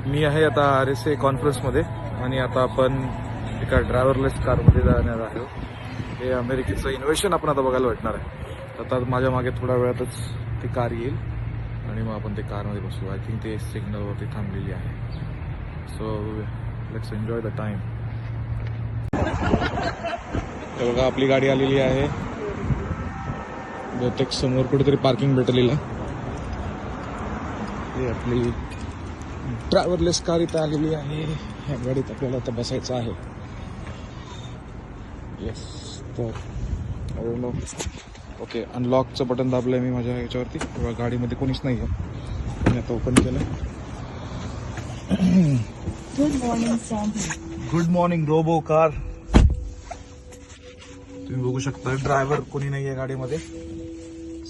मी आहे आता RSA कॉन्फरन्समध्ये आणि आता आपण एका ड्रायव्हरलेस कारमध्ये जाणार आहोत. हे अमेरिकेचं इनोव्हेशन आपण आता बघायला भेटणार आहे. आता माझ्या मागे थोड्या वेळातच ती कार येईल आणि मग आपण ते कारमध्ये बसू. आय थिंक ते सिग्नलवरती थांबलेली आहे. So let's enjoy the time. हे बघा आपली गाडी आलेली आहे. बहुतेक समोर कुठेतरी पार्किंग भेटलेलं. ही आपली ड्रायव्हरलेस कार इथं आलेली आहे. ह्या गाडीत आपल्याला आता बसायचं आहे. येस, तर ओके, अनलॉकचं बटन दाबलंय मी माझ्या ह्याच्यावरती. तेव्हा गाडीमध्ये कोणीच नाही आहे. मी आता ओपन केलं. गुड मॉर्निंग सॅम्पी. Good morning robo car. तुम्ही बघू शकता ड्रायव्हर कोणी नाही आहे गाडीमध्ये.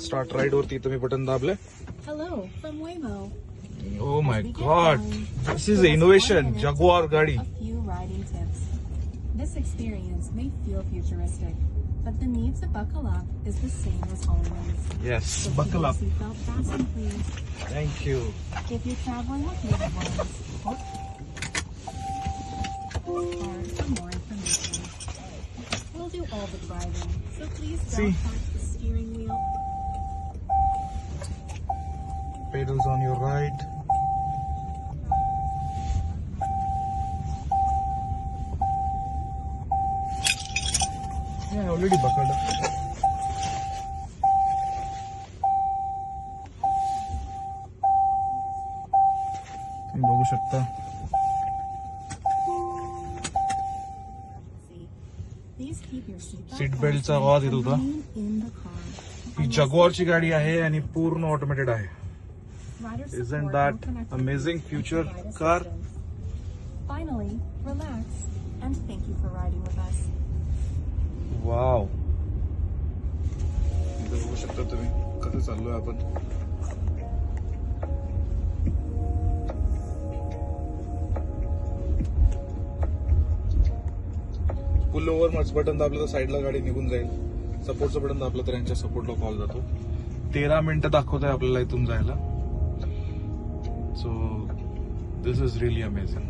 स्टार्ट राईड वरती इथं मी button दाबलंय. Hello from Waymo. Oh my God, this is innovation. Jaguar गाडी. A few riding tips. This experience may feel futuristic, but the need to buckle up is the same as always. Yes, So buckle up. Seatbelt fasten, please. Thank you. If you're traveling with loved ones, or for more information. We'll do all the driving, so please See. don't touch the steering wheel. Pedals on your right. Yeah, already buckled up. तुम्ही बघू शकता. Please keep your seatbelt Seat beltचा fastened आवाज येत and होता. remain in the car. ही जगुआरची गाडी आहे आणि पूर्ण ऑटोमेटेड आहे. Rider Isn't support that and connectivity amazing to future provide car? assistance. Finally, relax and thank you for riding with us. Wow, इथं बघू शकता तुम्ही कसं चाललोय आपण. पुल ओव्हर बटन दाबलं तर साईडला गाडी निघून जाईल. सपोर्टचं बटन दाबलं तर यांच्या सपोर्टला कॉल जातो. 13 मिनिटं दाखवत आहे आपल्याला इथून जायला. So this is really amazing.